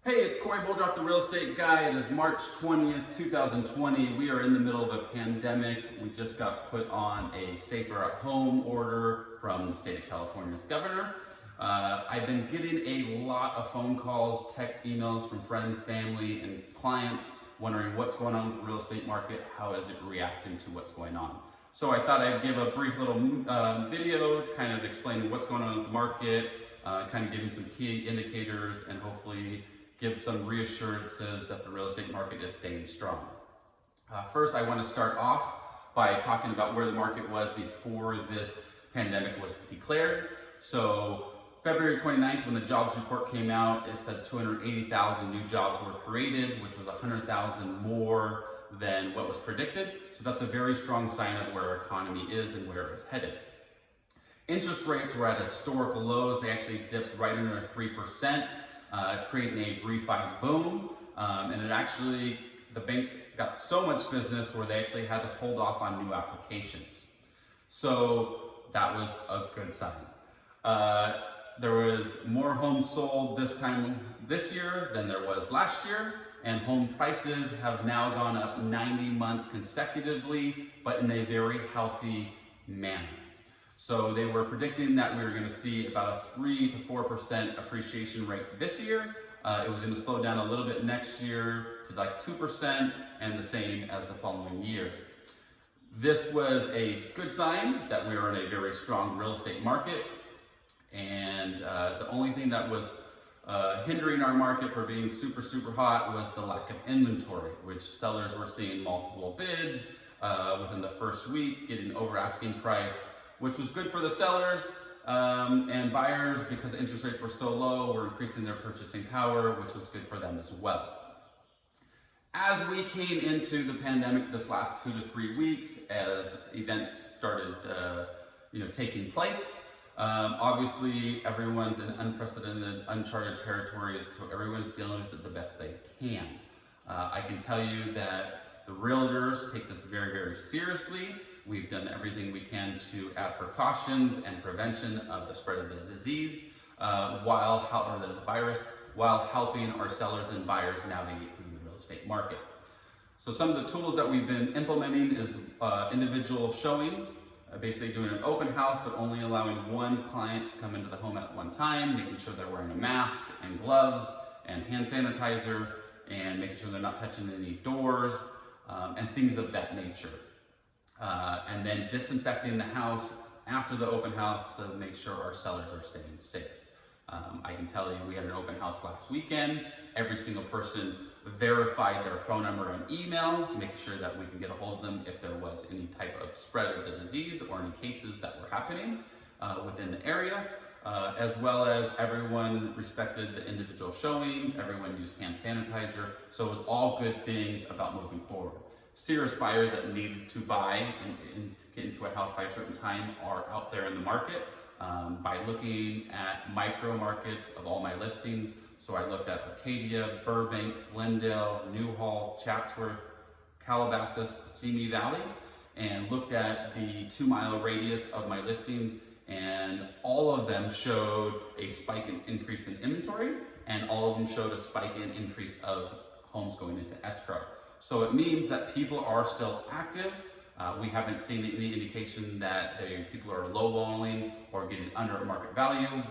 Hey, it's Corey Boldroff, the Real Estate Guy. It is March 20th, 2020. We are in the middle of a pandemic. We just got put on a safer at home order from the state of California's governor. I've been getting a lot of phone calls, text, emails from friends, family, and clients wondering what's going on with the real estate market, how is it reacting to what's going on. So I thought I'd give a brief little video kind of explaining what's going on with the market, kind of giving some key indicators, and hopefully give some reassurances that the real estate market is staying strong. First, I want to start off by talking about where the market was before this pandemic was declared. So February 29th, when the jobs report came out, it said 280,000 new jobs were created, which was 100,000 more than what was predicted. So that's a very strong sign of where our economy is and where it's headed. Interest rates were at historical lows. They actually dipped right under 3%. Creating a refi boom, and the banks got so much business where they actually had to hold off on new applications. So that was a good sign. There was more homes sold this year than there was last year, and home prices have now gone up 90 months consecutively, but in a very healthy manner. So they were predicting that we were going to see about a 3 to 4% appreciation rate this year. It was going to slow down a little bit next year to like 2% and the same as the following year. This was a good sign that we were in a very strong real estate market. And the only thing that was hindering our market for being super hot was the lack of inventory, which sellers were seeing multiple bids within the first week, getting over asking price, which was good for the sellers and buyers because the interest rates were so low, were increasing their purchasing power, which was good for them as well. As we came into the pandemic this last 2 to 3 weeks, as events started taking place, obviously everyone's in unprecedented, uncharted territories, so everyone's dealing with it the best they can. I can tell you that the realtors take this very seriously. We've done everything we can to add precautions and prevention of the spread of the disease or the virus, while helping our sellers and buyers navigate through the real estate market. So some of the tools that we've been implementing is individual showings, basically doing an open house, but only allowing one client to come into the home at one time, making sure they're wearing a mask and gloves and hand sanitizer, and making sure they're not touching any doors and things of that nature. And then disinfecting the house after the open house to make sure our sellers are staying safe. I can tell you we had an open house last weekend. Every single person verified their phone number and email, making sure that we can get a hold of them if there was any type of spread of the disease or any cases that were happening within the area, as well as everyone respected the individual showings, everyone used hand sanitizer, so it was all good things about moving forward. Serious buyers that needed to buy and get into a house by a certain time are out there in the market by looking at micro markets of all my listings. So I looked at Arcadia, Burbank, Glendale, Newhall, Chatsworth, Calabasas, Simi Valley, and looked at the 2-mile radius of my listings, and all of them showed a spike in increase in inventory, and all of them showed a spike in increase of homes going into escrow. So it means that people are still active. We haven't seen any indication that people are lowballing or getting under market value.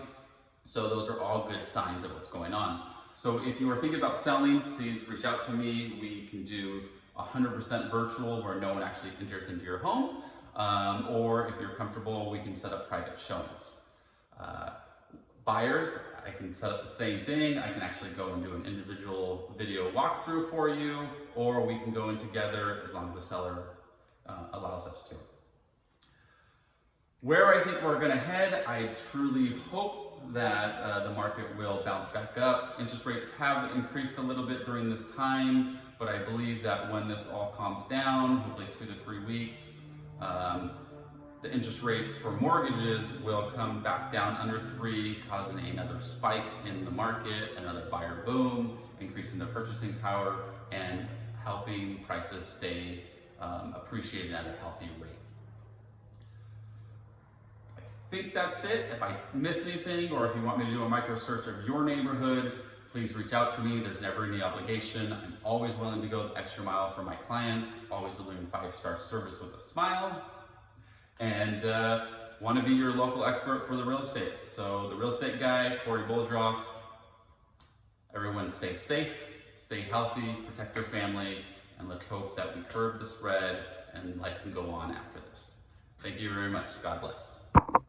So those are all good signs of what's going on. So if you are thinking about selling, please reach out to me. We can do 100% virtual where no one actually enters into your home. Or if you're comfortable, we can set up private showings. Buyers, I can set up the same thing. I can actually go and do an individual video walkthrough for you, or we can go in together as long as the seller allows us to. Where I think we're gonna head, I truly hope that the market will bounce back up. Interest rates have increased a little bit during this time, but I believe that when this all calms down, hopefully 2 to 3 weeks, the interest rates for mortgages will come back down under 3, causing another spike in the market, another buyer boom, increasing the purchasing power, and helping prices stay appreciated at a healthy rate. I think that's it. If I missed anything, or if you want me to do a micro search of your neighborhood, please reach out to me. There's never any obligation. I'm always willing to go the extra mile for my clients, always delivering 5-star service with a smile, and want to be your local expert for the real estate. So the real estate guy, Corey Boldroff. Everyone stay safe, stay healthy, protect your family, and let's hope that we curb the spread and life can go on after this. Thank you very much. God bless.